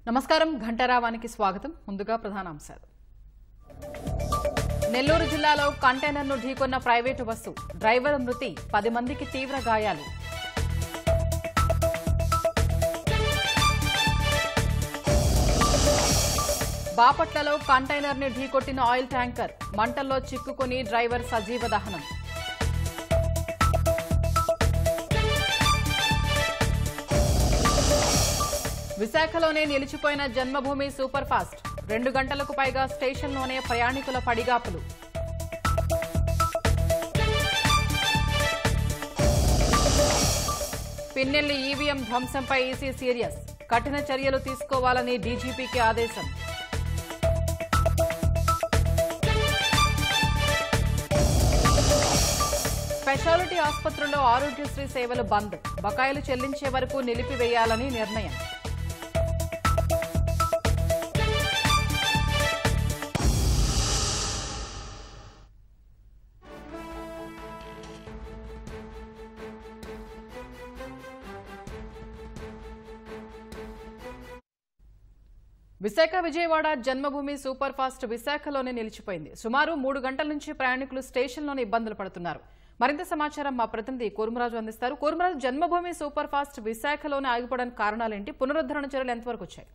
నమస్కారం ఘంటారావానికి స్వాగతం. ముందుగా ప్రధానాంశాలు. నెల్లూరు జిల్లాలో కంటైనర్ను ఢీకొన్న ప్రైవేటు బస్సు, డ్రైవర్ మృతి, 10 మందికి తీవ్ర గాయాలు. బాపట్లలో కంటైనర్ని ఢీకొట్టిన ఆయిల్ ట్యాంకర్, మంటల్లో చిక్కుకుని డ్రైవర్ సజీవ దహనం. విశాఖలోనే నిలిచిపోయిన జన్మభూమి సూపర్ ఫాస్ట్, 2 గంటలకు పైగా స్టేషన్లోనే ప్రయాణికుల పడిగాపులు. పిన్నెల్లి ఈవీఎం ధ్వంసంపై ఈసీ సీరియస్, కఠిన చర్యలు తీసుకోవాలని డీజీపీకి ఆదేశం. స్పెషాలిటీ ఆసుపత్రుల్లో ఆరోగ్యశ్రీ సేవలు బంద్, బకాయిలు చెల్లించే వరకు నిలిపివేయాలని నిర్ణయం. విశాఖ విజయవాడ జన్మభూమి సూపర్ ఫాస్ట్ విశాఖలోనే నిలిచిపోయింది. సుమారు 3 గంటల నుంచి ప్రయాణికులు స్టేషన్లోనే ఇబ్బందులు పడుతున్నారు. మరింత సమాచారం మా ప్రతినిధి కూర్మరాజు అందిస్తారు. కూర్మరాజు, జన్మభూమి సూపర్ ఫాస్ట్ విశాఖలోనే ఆగిపోవడానికి కారణాలేంటి? పునరుద్ధరణ చర్యలు ఎంతవరకు వచ్చాయి?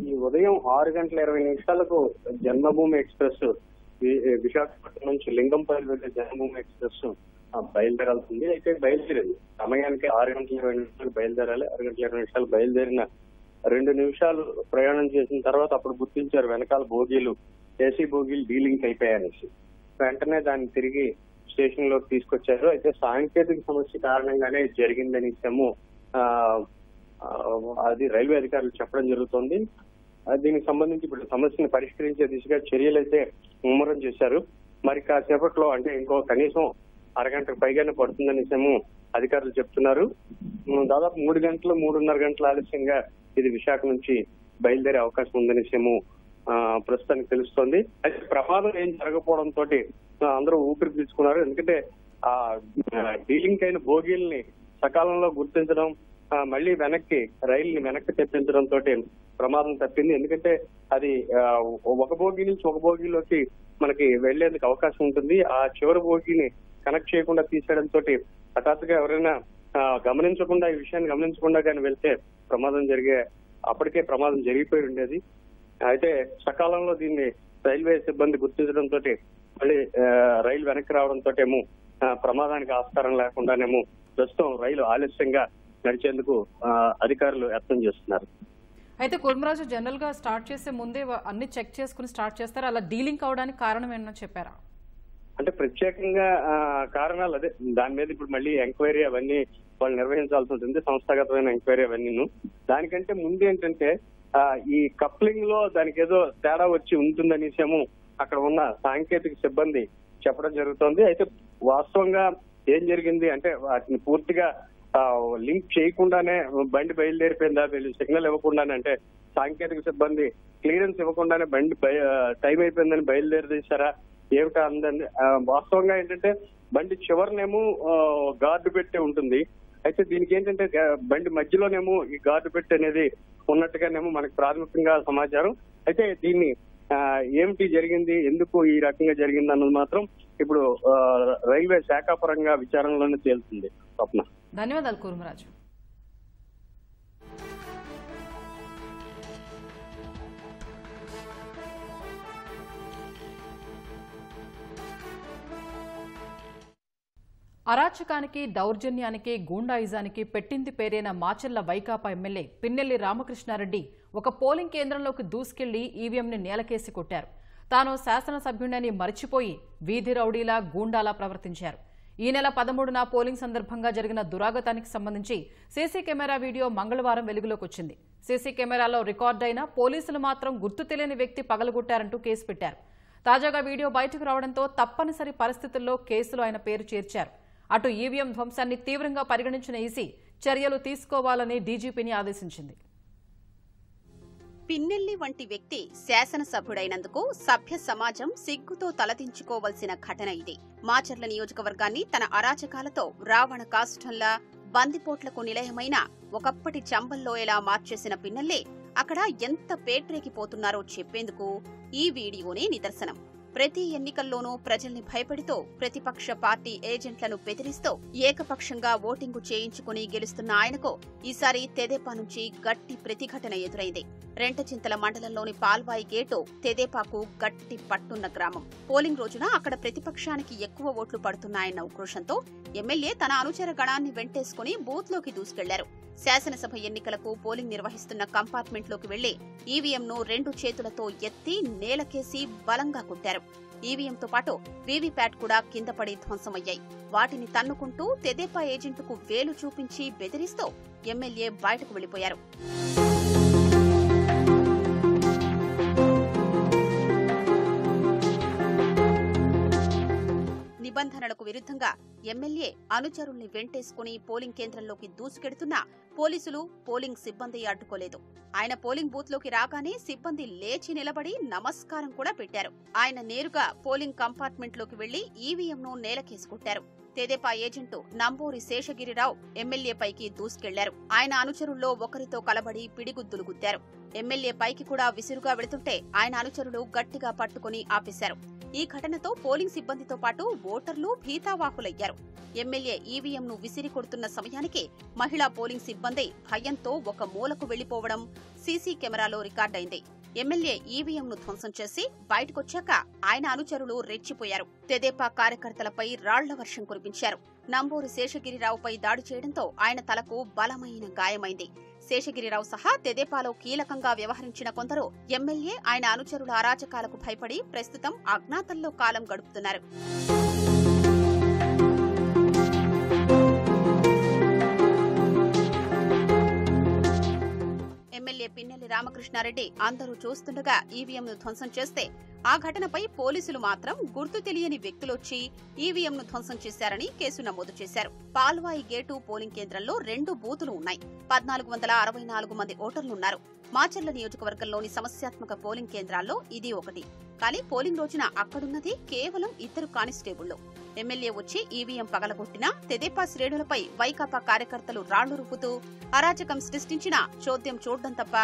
ఈ ఉదయం 6:20 జన్మభూమి ఎక్స్ప్రెస్ విశాఖపట్నం నుంచి లింగంపల్లి వెళ్లే జన్మభూమి ఎక్స్ప్రెస్ బయలుదేరాల్సింది. అయితే బయలుదేరింది సమయానికి 6:20 బయలుదేరాలి. 6:20 బయలుదేరిన 2 నిమిషాలు ప్రయాణం చేసిన తర్వాత అప్పుడు గుర్తించారు వెనకాల బోగీలు, ఏసీ బోగీలు డీలింక్ అయిపోయాయనేసి. వెంటనే దాన్ని తిరిగి స్టేషన్ లోకి తీసుకొచ్చారు. అయితే సాంకేతిక సమస్య కారణంగానే జరిగిందనేసాము అది రైల్వే అధికారులు చెప్పడం జరుగుతోంది. దీనికి సంబంధించి ఇప్పుడు సమస్యను పరిష్కరించే దిశగా చర్యలు అయితే ముమ్మరం చేశారు. మరి కాసేపట్లో అంటే ఇంకో కనీసం అరగంటకు పైగానే పడుతుందనేసాము అధికారులు చెప్తున్నారు. దాదాపు 3.5 గంటల ఆలస్యంగా ఇది విశాఖ నుంచి బయలుదేరే అవకాశం ఉందనేసేమో ప్రస్తుతానికి తెలుస్తోంది. అయితే ప్రమాదం ఏం జరగకపోవడంతో అందరూ ఊపిరి పీల్చుకున్నారు. ఎందుకంటే ఆ డీలింక్ అయిన బోగీల్ని సకాలంలో గుర్తించడం, మళ్ళీ రైలుని వెనక్కి తెప్పించడంతో ప్రమాదం తప్పింది. ఎందుకంటే అది ఒక బోగీ నుంచి ఒక బోగీలోకి మనకి వెళ్లేందుకు అవకాశం ఉంటుంది. ఆ చివరి బోగీని కనెక్ట్ చేయకుండా తీసేయడంతో హఠాత్తుగా ఎవరైనా ఈ విషయాన్ని గమనించకుండా కానీ వెళ్తే అప్పటికే ప్రమాదం జరిగిపోయి ఉండేది. అయితే సకాలంలో దీన్ని రైల్వే సిబ్బంది గుర్తించడంతో మళ్ళీ రైలు వెనక్కి రావడంతో ప్రమాదానికి ఆస్కారం లేకుండానేమో ప్రస్తుతం రైలు ఆలస్యంగా నడిచేందుకు అధికారులు యత్నం చేస్తున్నారు. అయితే కుర్మరాజు, జనరల్ గా స్టార్ట్ చేసే ముందే అన్ని చెక్ చేసుకుని స్టార్ట్ చేస్తారు. అలా డీలింక్ అవడానికి కారణం ఏమన్నా చెప్పారా? అంటే ప్రత్యేకంగా కారణాలు అదే, దాని మీద ఇప్పుడు మళ్ళీ ఎంక్వైరీ అవన్నీ వాళ్ళు నిర్వహించాల్సి ఉంటుంది, సంస్థాగతమైన ఎంక్వైరీ అవన్నీ. దానికంటే ముందు ఏంటంటే ఈ కప్లింగ్ లో దానికి ఏదో తేడా వచ్చి ఉంటుందనేసేమో అక్కడ ఉన్న సాంకేతిక సిబ్బంది చెప్పడం జరుగుతోంది. అయితే వాస్తవంగా ఏం జరిగింది అంటే వాటిని పూర్తిగా లింక్ చేయకుండానే బండి బయలుదేరిపోయిందా, వీళ్ళు సిగ్నల్ ఇవ్వకుండానే, అంటే సాంకేతిక సిబ్బంది క్లియరెన్స్ ఇవ్వకుండానే బండి టైం అయిపోయిందని బయలుదేరేసారా ఏమిటా అందని. వాస్తవంగా ఏంటంటే బండి చివరినేమో గార్డు పెట్టి ఉంటుంది. అయితే దీనికి ఏంటంటే బండి మధ్యలోనేమో ఈ గార్డు పెట్టి అనేది ఉన్నట్టుగానేమో మనకు ప్రాథమికంగా సమాచారం. అయితే దీన్ని ఏమిటి జరిగింది, ఎందుకు ఈ రకంగా జరిగింది అన్నది మాత్రం ఇప్పుడు రైల్వే శాఖ పరంగా విచారణలోనే తేలుతుంది. స్వప్న, ధన్యవాదాలు కూర్మరాజు. అరాచకానికి, దౌర్జన్యానికి, గూండాయిజానికి పెట్టింది పేరైన మాచర్ల వైకాపా ఎమ్మెల్యే పిన్నెల్లి రామకృష్ణారెడ్డి ఒక పోలింగ్ కేంద్రంలోకి దూసుకెళ్లి ఈవీఎంని నేలకేసి కొట్టారు. తాను శాసనసభ్యుడని మరిచిపోయి వీధి రౌడీలా, గూండాలా ప్రవర్తించారు. ఈ నెల 13న పోలింగ్ సందర్భంగా జరిగిన దురాగతానికి సంబంధించి సీసీ కెమెరా వీడియో మంగళవారం వెలుగులోకి వచ్చింది. సీసీ కెమెరాలో రికార్డైన పోలీసులు మాత్రం గుర్తు తెలియని వ్యక్తి పగలగొట్టారంటూ కేసు పెట్టారు. తాజాగా వీడియో బయటకు రావడంతో తప్పనిసరి పరిస్థితుల్లో కేసులో ఆయన పేరు చేర్చారు. అటు ఈవీఎం ధ్వంసాన్ని తీవ్రంగా పరిగణించిన ఈసీ చర్యలు తీసుకోవాలని డీజీపీని ఆదేశించింది. పిన్నెల్లి వంటి వ్యక్తి శాసనసభ్యుడైనందుకు సభ్య సమాజం సిగ్గుతో తలదించుకోవలసిన ఘటన ఇది. మాచర్ల నియోజకవర్గాన్ని తన అరాచకాలతో రావణ కాష్టంలా బందిపోట్లకు నిలయమైన ఒకప్పటి చంబల్లో ఎలా మార్చేసిన పిన్నెల్లి అక్కడ ఎంత పేట్రేకిపోతున్నారో చెప్పేందుకు ఈ వీడియోనే నిదర్శనం. ప్రతి ఎన్నికల్లోనూ ప్రజల్ని భయపెడుతూ ప్రతిపక్ష పార్టీ ఏజెంట్లను బెదిరిస్తూ ఏకపక్షంగా ఓటింగు చేయించుకుని గెలుస్తున్న ఆయనకు ఈసారి తెదేపా నుంచి గట్టి ప్రతిఘటన ఎదురైంది. రెంటచింతల మండలంలోని పాల్వాయి గేటు తెదేపాకు గట్టి పట్టున్న గ్రామం. పోలింగ్ రోజున అక్కడ ప్రతిపక్షానికి ఎక్కువ ఓట్లు పడుతున్నాయన్న ఉక్రోషంతో ఎమ్మెల్యే తన అనుచర గణాన్ని వెంటేసుకుని బూత్లోకి దూసుకెళ్లారు. శాసనసభ ఎన్నికలకు పోలింగ్ నిర్వహిస్తున్న కంపార్ట్మెంట్లోకి వెళ్లి ఈవీఎంను 2 చేతులతో ఎత్తి నేలకేసి బలంగా కొట్టారు. ఈవీఎంతో పాటు వీవీప్యాట్ కూడా కింద పడి ధ్వంసమయ్యాయి. వాటిని తన్నుకుంటూ తెదేపా ఏజెంటుకు వేలు చూపించి బెదిరిస్తూ ఎమ్మెల్యే బయటకు వెళ్లిపోయారు. నిబంధనలకు విరుద్ధంగా ఎమ్మెల్యే అనుచరుల్ని వెంటేసుకుని పోలింగ్ కేంద్రంలోకి దూసుకెడుతున్నా పోలీసులు, పోలింగ్ సిబ్బంది అడ్డుకోలేదు. ఆయన పోలింగ్ బూత్ లోకి రాగానే సిబ్బంది లేచి నిలబడి నమస్కారం కూడా పెట్టారు. ఆయన నేరుగా పోలింగ్ కంపార్ట్మెంట్ లోకి వెళ్లి ఈవీఎంను నేలకేసుకొట్టారు. తెదేపా ఏజెంటు నంబూరి శేషగిరిరావు ఎమ్మెల్యే పైకి దూసుకెళ్లారు. ఆయన అనుచరుల్లో ఒకరితో కలబడి పిడిగుద్దులు గుద్దారు. ఎమ్మెల్యే పైకి కూడా విసురుగా వెళుతుంటే ఆయన అనుచరులు గట్టిగా పట్టుకుని ఆపేశారు. ఈ ఘటనతో పోలింగ్ సిబ్బందితో పాటు ఓటర్లు భీతావాహులయ్యారు. ఎమ్మెల్యే ఈవీఎంను విసిరి కొడుతున్న సమయానికి మహిళా పోలింగ్ సిబ్బంది భయంతో ఒక మూలకు వెళ్లిపోవడం సీసీ కెమెరాలో రికార్డైంది. ఎమ్మెల్యే ఈవీఎంను ధ్వంసం చేసి బయటకొచ్చాక ఆయన అనుచరులు రెచ్చిపోయారు. తెదేపా కార్యకర్తలపై రాళ్ల వర్షం కురిపించారు. నంబూరి శేషగిరిరావుపై దాడి చేయడంతో ఆయన తలకు బలమైన గాయమైంది. శేషగిరిరావు సహా తెదేపాలో కీలకంగా వ్యవహరించిన కొందరు ఎమ్మెల్యే, ఆయన అనుచరుల అరాచకాలకు భయపడి ప్రస్తుతం అజ్ఞాతంలో కాలం గడుపుతున్నారు. ఎమ్మెల్యే పిన్నెల్లి రామకృష్ణారెడ్డి అందరూ చూస్తుండగా ఈవీఎంను ధ్వంసం చేస్తే ఆ ఘటనపై పోలీసులు మాత్రం గుర్తు తెలియని వ్యక్తులొచ్చి ఈవీఎంను ధ్వంసం చేశారని కేసు నమోదు చేశారు. పాల్వాయి గేటు పోలింగ్ కేంద్రంలో 2 బూతులు ఉన్నాయి. 1464 మంది ఓటర్లున్నారు. మాచర్ల నియోజకవర్గంలోని సమస్యాత్మక పోలింగ్ కేంద్రాల్లో ఇది ఒకటి. కానీ పోలింగ్ రోజున అక్కడున్నది కేవలం 2 కానిస్టేబుళ్లు. ఎమ్మెల్యే వచ్చి ఈవీఎం పగలగొట్టినా తెదేపా శ్రేణులపై వైకాపా కార్యకర్తలు రాళ్లు రుపుతూ అరాచకం సృష్టించినా చోద్యం చూడడం తప్ప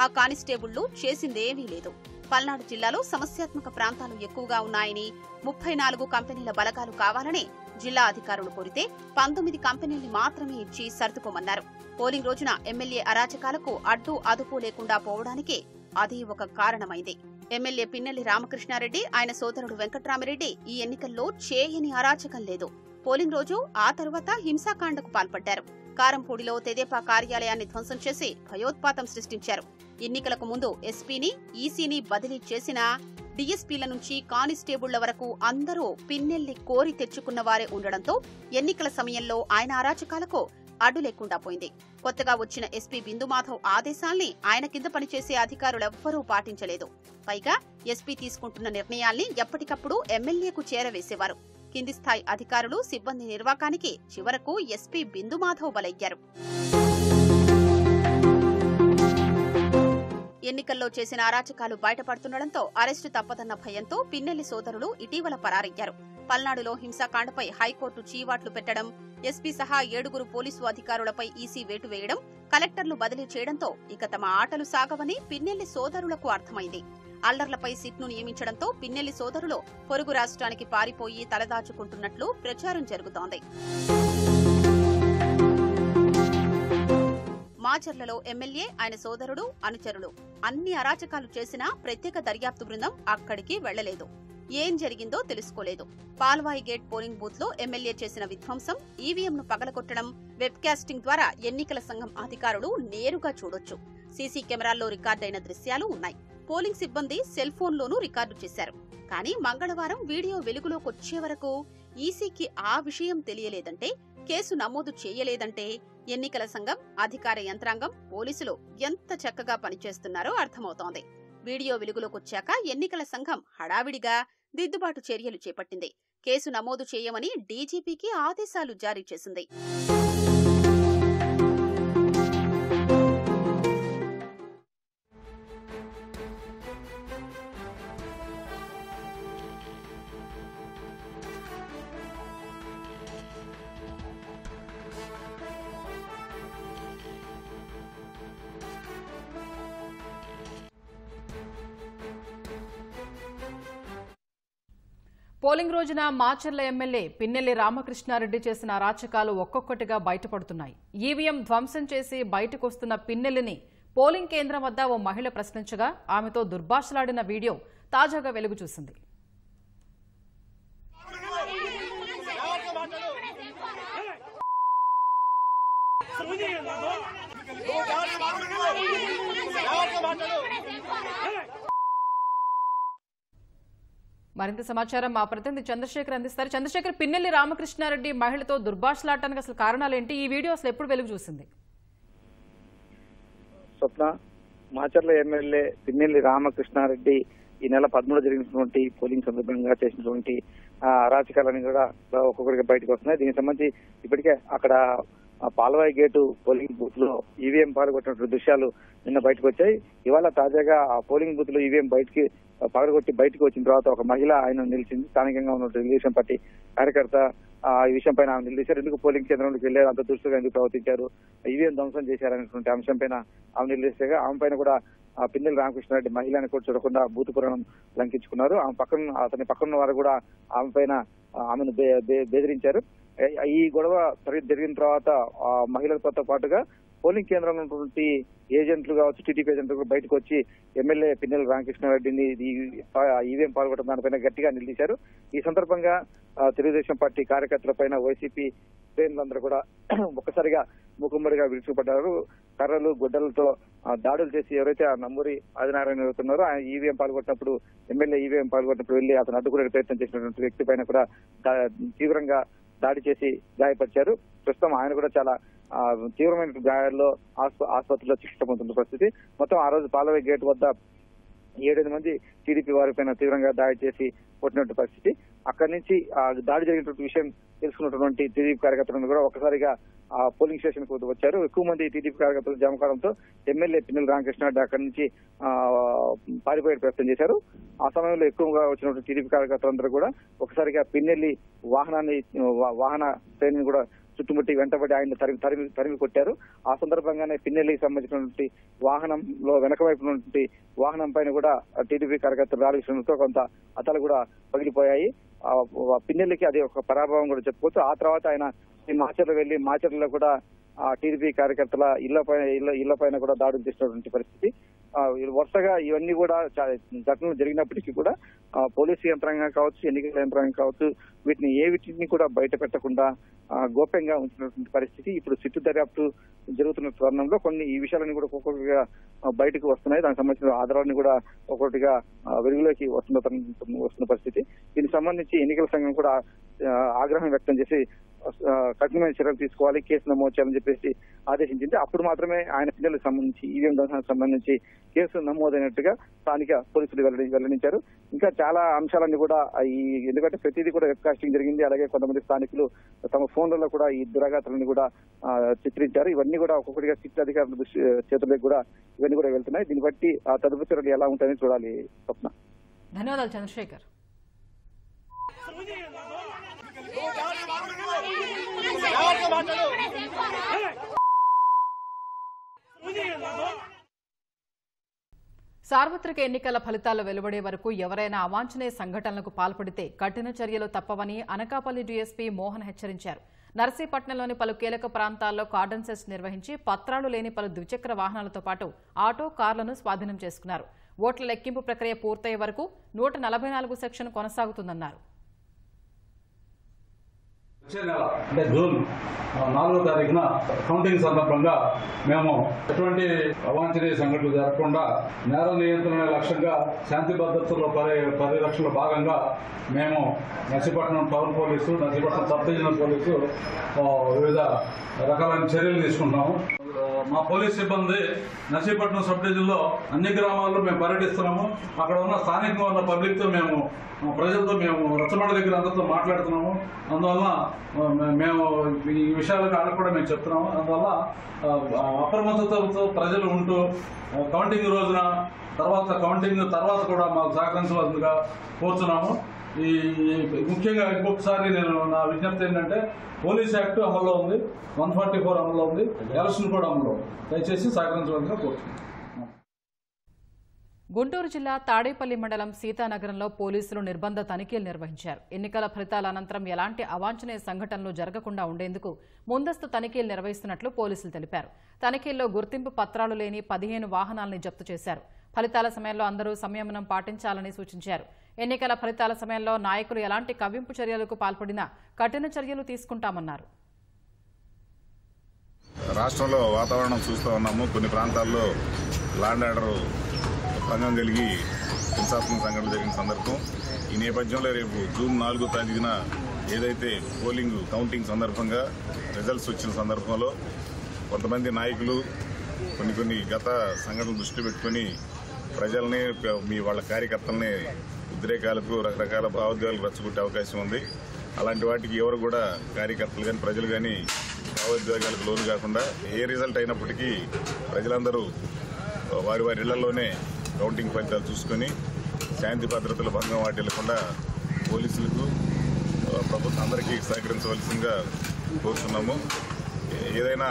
ఆ కానిస్టేబుళ్లు చేసిందేమీ లేదు. పల్నాడు జిల్లాలో సమస్యాత్మక ప్రాంతాలు ఎక్కువగా ఉన్నాయని, 34 కంపెనీల బలగాలు కావాలని జిల్లా అధికారులు కోరితే 19 కంపెనీల్ని మాత్రమే ఇచ్చి సర్దుకోమన్నారు. పోలింగ్ రోజున ఎమ్మెల్యే అరాచకాలకు అడ్డు అదుపు లేకుండా పోవడానికి అది ఒక కారణమైంది. ఎమ్మెల్యే పిన్నెల్లి రామకృష్ణారెడ్డి, ఆయన సోదరుడు వెంకట్రామిరెడ్డి ఈ ఎన్నికల్లో చేయని అరాచకం లేదు. పోలింగ్ రోజు ఆ తరువాత హింసాకాండకు పాల్పడ్డారు. కారంపూడిలో తెదేపా కార్యాలయాన్ని ధ్వంసం చేసి భయోత్పాతం సృష్టించారు. ఎన్నికలకు ముందు ఎస్పీని, ఈసీని బదిలీ చేసిన డీఎస్పీల నుంచి కానిస్టేబుళ్ల వరకు అందరూ పిన్నెల్లి కోరి తెచ్చుకున్న వారే ఉండడంతో ఎన్నికల సమయంలో ఆయన అరాచకాలకు అడ్డు లేకుండా పోయింది. కొత్తగా వచ్చిన ఎస్పీ బిందుమాధవ్ ఆదేశాల్ని ఆయన కింద పనిచేసే అధికారులెవ్వరూ పాటించలేదు. పైగా ఎస్పీ తీసుకుంటున్న నిర్ణయాల్ని ఎప్పటికప్పుడు ఎమ్మెల్యేకు చేరవేసేవారు. కింది స్థాయి అధికారులు, సిబ్బంది నిర్వాకానికి చివరకు ఎస్పీ బిందుమాధవ్ బలయ్యారు. ఎన్నికల్లో చేసిన అరాచకాలు బయటపడుతుండటంతో అరెస్టు తప్పదన్న భయంతో పిన్నెల్లి సోదరులు ఇటీవల పరారయ్యారు. పల్నాడులో హింసాకాండపై హైకోర్టు చీవాట్లు పెట్టడం, ఎస్పీ సహా 7 పోలీసు అధికారులపై ఈసీ వేటు వేయడం, కలెక్టర్లు బదిలీ చేయడంతో ఇక తమ ఆటలు సాగవని పిన్నెల్లి సోదరులకు అర్థమైంది. అల్లర్లపై సిట్ను నియమించడంతో పిన్నెల్లి సోదరులు పొరుగు రాష్ట్రానికి పారిపోయి తలదాచుకుంటున్నట్లు ప్రచారం జరుగుతోంది. మాచర్లలో ఎమ్మెల్యే, ఆయన సోదరుడు, అనుచరులు అన్ని అరాచకాలు చేసినా ప్రత్యేక దర్యాప్తు బృందం అక్కడికి వెళ్లలేదు. ఏం జరిగిందో తెలుసుకోలేదు. పాల్వాయి గేట్ పోలింగ్ బూత్ లో ఎమ్మెల్యే చేసిన విధ్వంసం, ఈవీఎంను పగలగొట్టడం వెబ్ కాస్టింగ్ ద్వారా ఎన్నికల సంఘం అధికారులు నేరుగా చూడొచ్చు. సీసీ కెమెరాల్లో రికార్డైన దృశ్యాలు ఉన్నాయి. పోలింగ్ సిబ్బంది సెల్ ఫోన్లోనూ రికార్డు చేశారు. కానీ మంగళవారం వీడియో వెలుగులోకొచ్చే వరకు ఈసీకి ఆ విషయం తెలియలేదంటే, కేసు నమోదు చేయలేదంటే ఎన్నికల సంఘం, అధికార యంత్రాంగం, పోలీసులు ఎంత చక్కగా పనిచేస్తున్నారో అర్థమవుతోంది. వీడియో వెలుగులోకొచ్చాక ఎన్నికల సంఘం హడావిడిగా దిద్దుబాటు చర్యలు చేపట్టింది. కేసు నమోదు చేయమని డీజీపీకి ఆదేశాలు జారీ చేసింది. పోలింగ్ రోజున మాచర్ల ఎమ్మెల్యే పిన్నెల్లి రామకృష్ణారెడ్డి చేసిన అరాచకాలు ఒక్కొక్కటిగా బయటపడుతున్నాయి. ఈవీఎం ధ్వంసం చేసి బయటకొస్తున్న పిన్నెల్లిని పోలింగ్ కేంద్రం వద్ద ఓ మహిళ ప్రశ్నించగా ఆమెతో దుర్భాషలాడిన వీడియో తాజాగా వెలుగు చూసింది. మరింత సమాచారం మా ప్రతినిధి చంద్రశేఖర్ అందిస్తారు. చంద్రశేఖర్, పిన్నెల్లి రామకృష్ణారెడ్డి మహిళతో దుర్భాషలాడటానికి అసలు కారణాలేంటి? ఈ వీడియో అసలు ఎప్పుడు వెలుగు చూసింది? స్వప్న, మాచర్ల ఎమ్మెల్యే పిన్నెల్లి రామకృష్ణారెడ్డి ఈ నెల 13 జరిగినటువంటి పోలింగ్ సందర్భంగా చేసినటువంటి అరాచకాలని కూడా ఒక్కొక్కడిగా బయటకు వస్తున్నాయి. దీనికి సంబంధించి ఇప్పటికే అక్కడ పాల్వాయి గేటు పోలింగ్ బూత్ లో ఈవీఎం పాల్గొట్టినటువంటి దృశ్యాలు నిన్న బయటకు వచ్చాయి. ఇవాళ తాజాగా ఆ పోలింగ్ బూత్ లో ఈవీఎం పగలగొట్టి బయటకు వచ్చిన తర్వాత ఒక మహిళ ఆయన నిలిచింది. స్థానికంగా ఉన్న తెలుగుదేశం పార్టీ కార్యకర్త ఈ విషయం పైన ఆమె నిలదీశారు. ఎందుకు పోలింగ్ కేంద్రంలోకి వెళ్లారు, అంత దురుసుగా ఎందుకు ప్రవర్తించారు, ఈవీఎం ధ్వంసం చేశారనేటువంటి అంశం పైన ఆమె నిలదీసగా ఆమె పైన కూడా పిన్నెల్లి రామకృష్ణారెడ్డి మహిళని కూడా చూడకుండా బూత్ పురాణం లంకించుకున్నారు. అతని పక్కన వారు కూడా ఆమె పైన ఆమెను బెదిరించారు. ఈ గొడవ జరిగిన తర్వాత మహిళలతో పాటుగా పోలింగ్ కేంద్రంలో ఉన్నటువంటి ఏజెంట్లు కావచ్చు, టీడీపీ ఏజెంట్లు బయటకు వచ్చి ఎమ్మెల్యే పిన్నెల్లి రామకృష్ణారెడ్డిని ఈవీఎం పాల్గొనడం దానిపైన గట్టిగా నిలదీశారు. ఈ సందర్భంగా తెలుగుదేశం పార్టీ కార్యకర్తల పైన వైసీపీ శ్రేణులందరూ కూడా ఒక్కసారిగా ముఖమ్మడిగా విరుచుకుపడ్డారు. కర్రలు గుడ్డలతో దాడులు చేసి ఎవరైతే ఆ నంబూరి ఆదినారాయణ అవుతున్నారో ఆయన ఈవీఎం పాల్గొట్టినప్పుడు ఎమ్మెల్యే ఈవీఎం పాల్గొట్టినప్పుడు వెళ్లి అతను అడ్డుకునే ప్రయత్నం చేసినటువంటి వ్యక్తి పైన కూడా తీవ్రంగా దాడి చేసి గాయపరిచారు. ప్రస్తుతం ఆయన కూడా చాలా తీవ్రమైన గాయాల్లో ఆసుపత్రిలో చికిత్స పొందుతున్న పరిస్థితి. మొత్తం ఆ రోజు పాలవాయి గేట్ వద్ద 7 మంది టీడీపీ వారిపైన తీవ్రంగా దాడి చేసి కొట్టినటువంటి పరిస్థితి. అక్కడి నుంచి దాడి జరిగినటువంటి విషయం తెలుసుకున్నటువంటి టీడీపీ కార్యకర్తలను కూడా ఒకసారిగా పోలింగ్ స్టేషన్ కు వచ్చారు. ఎక్కువ మంది టీడీపీ కార్యకర్తలు జమ కావడంతో ఎమ్మెల్యే పిన్నెల్లి రామకృష్ణారెడ్డి అక్కడి నుంచి పారిపోయే ప్రయత్నం చేశారు. ఆ సమయంలో ఎక్కువగా వచ్చినటువంటి టీడీపీ కార్యకర్తలందరూ కూడా ఒకసారిగా పిన్నెల్లి వాహన శ్రేణిని కూడా చుట్టుముట్టి వెంటబడి ఆయన తరిమి కొట్టారు. ఆ సందర్భంగానే పిన్నెల్లికి సంబంధించినటువంటి వాహనంలో వెనక వైపు ఉన్నటువంటి వాహనం పైన కూడా టీడీపీ కార్యకర్తలు రాలించడంతో కొంత అతలు కూడా పగిలిపోయాయి. పిన్నెల్లికి అది ఒక పరాభవం కూడా చెప్పుకోవచ్చు. ఆ తర్వాత ఆయన మాచర్ల వెళ్లి మాచర్లలో కూడా టీడీపీ కార్యకర్తల ఇళ్ల పైన కూడా దాడులు చేసినటువంటి పరిస్థితి. వరుసగా ఇవన్నీ కూడా ఘటనలు జరిగినప్పటికీ కూడా పోలీసు యంత్రాంగం కావచ్చు, ఎన్నికల యంత్రాంగం కావచ్చు, వీటిని కూడా బయట పెట్టకుండా గోప్యంగా ఉంచినటువంటి పరిస్థితి. ఇప్పుడు సిట్టు దర్యాప్తు జరుగుతున్న తరుణంలో ఈ విషయాలన్నీ కూడా ఒక్కొక్కటిగా బయటకు వస్తున్నాయి. దానికి సంబంధించిన ఆధారాన్ని కూడా ఒక్కొక్కటిగా వెలుగులోకి వస్తున్న పరిస్థితి. దీనికి సంబంధించి ఎన్నికల సంఘం కూడా ఆగ్రహం వ్యక్తం చేసి కఠినమైన చర్యలు తీసుకోవాలి, కేసు నమోదు చేయాలని చెప్పేసి ఆదేశించింది. అప్పుడు మాత్రమే ఆయన పిల్లలకు సంబంధించి ఈవీఎం ధ్వంసానికి సంబంధించి కేసు నమోదైనట్టుగా స్థానిక పోలీసులు వెల్లడించారు. ఇంకా చాలా అంశాలన్నీ కూడా ఎందుకంటే ప్రతిదీ కూడా వెబ్ కాస్టింగ్ జరిగింది. అలాగే కొంతమంది స్థానికులు తమ ఫోన్లలో కూడా ఈ దురాఘాతాలను కూడా చిత్రించారు. ఇవన్నీ కూడా ఒక్కొక్కటిగా సిట్ అధికారుల చేతులకు కూడా ఇవన్నీ కూడా వెళ్తున్నాయి. దీన్ని బట్టి ఆ తదుపరి చర్యలు ఎలా ఉంటాయని చూడాలి. స్వప్న, ధన్యవాదాలు చంద్రశేఖర్. సార్వత్రిక ఎన్నికల ఫలితాలు వెలువడే వరకు ఎవరైనా అవాంఛనీయ సంఘటనలకు పాల్పడితే కఠిన చర్యలు తప్పవని అనకాపల్లి డీఎస్పీ మోహన్ హెచ్చరించారు. నర్సీపట్నంలోని పలు కీలక ప్రాంతాల్లో కార్డన్ సెర్చ్ నిర్వహించి పత్రాలు లేని పలు ద్విచక్ర వాహనాలతో పాటు ఆటో, కార్లను స్వాధీనం చేసుకున్నారు. ఓట్ల లెక్కింపు ప్రక్రియ పూర్తయ్యే వరకు 144 సెక్షన్ కొనసాగుతుందన్నారు. వచ్చే నెల అంటే జూన్ 4వ తారీఖున కౌంటింగ్ సందర్భంగా మేము ఎటువంటి అవాంఛనీయ సంఘటనలు జరగకుండా నేర నియంత్రణ లక్ష్యంగా శాంతి భద్రతల పరిరక్షణలో భాగంగా మేము Narsipatnam town police, Narsipatnam sub divisional police వివిధ రకాలైన చర్యలు తీసుకుంటున్నాము. మా పోలీస్ సిబ్బంది నర్సీపట్నం సబ్ డివిజన్లో అన్ని గ్రామాల్లో మేము పర్యటిస్తున్నాము. అక్కడ ఉన్న స్థానికంగా ఉన్న పబ్లిక్తో ప్రజలతో రచ్చబండ దగ్గర అందరితో మాట్లాడుతున్నాము. అందువల్ల మేము ఈ విషయాల కాళ్ళకు కూడా మేము చెప్తున్నాము. అందువల్ల అప్రమత్తతతో ప్రజలు ఉంటూ కౌంటింగ్ రోజున కౌంటింగ్ తర్వాత కూడా మాకు సహకరించవలసిందిగా కోరుతున్నాము. ముఖ్యంగా ఇంకొకసారి నా విజ్ఞప్తి ఏంటంటే పోలీస్ యాక్ట్ అమల్లో ఉంది, 144 అమల్లో ఉంది, ఎలక్షన్ కూడా అమల్లో ఉంది. దయచేసి సహకరించవలసిందిగా కోరుతున్నాను. గుంటూరు జిల్లా తాడేపల్లి మండలం సీతానగరంలో పోలీసులు నిర్బంధ తనిఖీలు నిర్వహించారు. ఎన్నికల ఫలితాల అనంతరం ఎలాంటి అవాంఛనీయ సంఘటనలు జరగకుండా ఉండేందుకు ముందస్తు తనిఖీలు నిర్వహిస్తున్నట్లు పోలీసులు తెలిపారు. తనిఖీల్లో గుర్తింపు పత్రాలు లేని 15 వాహనాలను జప్తు చేశారు. ఫలితాల సమయంలో అందరూ సంయమనం పాటించాలని సూచించారు. ఎన్నికల ఫలితాల సమయంలో నాయకులు ఎలాంటి కవ్వింపు చర్యలకు పాల్పడినా కఠిన చర్యలు తీసుకుంటామన్నారు. రాష్ట్రంలో వాతావరణం చూస్తూ ఉన్నాము. కొన్ని ప్రాంతాల్లో ల్యాండ్ ఆర్డర్ భంగం కలిగి హింసాత్మక సంఘటనలు జరిగిన సందర్భం. ఈ నేపథ్యంలో రేపు జూన్ 4వ తారీఖున ఏదైతే పోలింగ్ కౌంటింగ్ సందర్భంగా రిజల్ట్స్ వచ్చిన సందర్భంలో కొంతమంది నాయకులు కొన్ని గత సంఘటనలు దృష్టిలో పెట్టుకుని ప్రజల్ని వాళ్ళ కార్యకర్తల్ని ఉద్రేకాలకు రకరకాల భావోద్వేగాలకు రెచ్చగొట్టే అవకాశం ఉంది. అలాంటి వాటికి ఎవరు కూడా కార్యకర్తలు కానీ ప్రజలు కానీ భావోద్వేగాలకు లోను కాకుండా ఏ రిజల్ట్ అయినప్పటికీ ప్రజలందరూ వారి ఇళ్లలోనే కౌంటింగ్ ఫలితాలు చూసుకొని శాంతి భద్రతల భంగం వాటిల్లకుండా పోలీసులకు ప్రభుత్వం అందరికీ సహకరించవలసిందిగా కోరుతున్నాము. ఏదైనా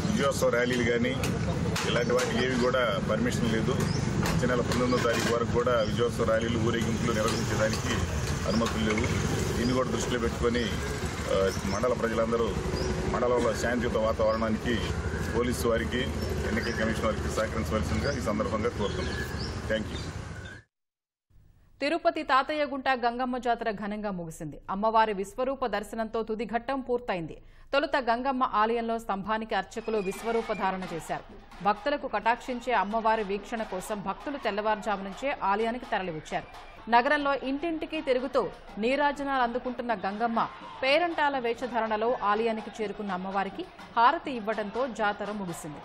విజయోత్సవ ర్యాలీలు కానీ ఇలాంటి వాటికి ఏవి కూడా పర్మిషన్ లేదు. వచ్చే నెల 19వ తారీఖు వరకు కూడా విజయోత్సవ ర్యాలీలు ఊరేగింపులు నిర్వహించడానికి అనుమతులు లేవు. దీన్ని కూడా దృష్టిలో పెట్టుకొని మండల ప్రజలందరూ మండలంలో శాంతియుత వాతావరణానికి పోలీసు వారికి ఎన్నికల కమిషన్ వారికి సహకరించవలసిందిగా ఈ సందర్భంగా కోరుతున్నాం. Thank you. తిరుపతి తాతయ్యగుంట గంగమ్మ జాతర ఘనంగా ముగిసింది. అమ్మవారి విశ్వరూప దర్శనంతో తుది ఘట్టం పూర్తయింది. తొలుత గంగమ్మ ఆలయంలో స్తంభానికి అర్చకులు విశ్వరూప ధారణ చేశారు. భక్తులకు కటాక్షించే అమ్మవారి వీక్షణ కోసం భక్తులు తెల్లవారుజాము నుంచే ఆలయానికి తరలివచ్చారు. నగరంలో ఇంటింటికి తిరుగుతూ నీరాజనాలు అందుకుంటున్న గంగమ్మ పేరంటాల వేషధారణలో ఆలయానికి చేరుకున్న అమ్మవారికి హారతి ఇవ్వడంతో జాతర ముగిసింది.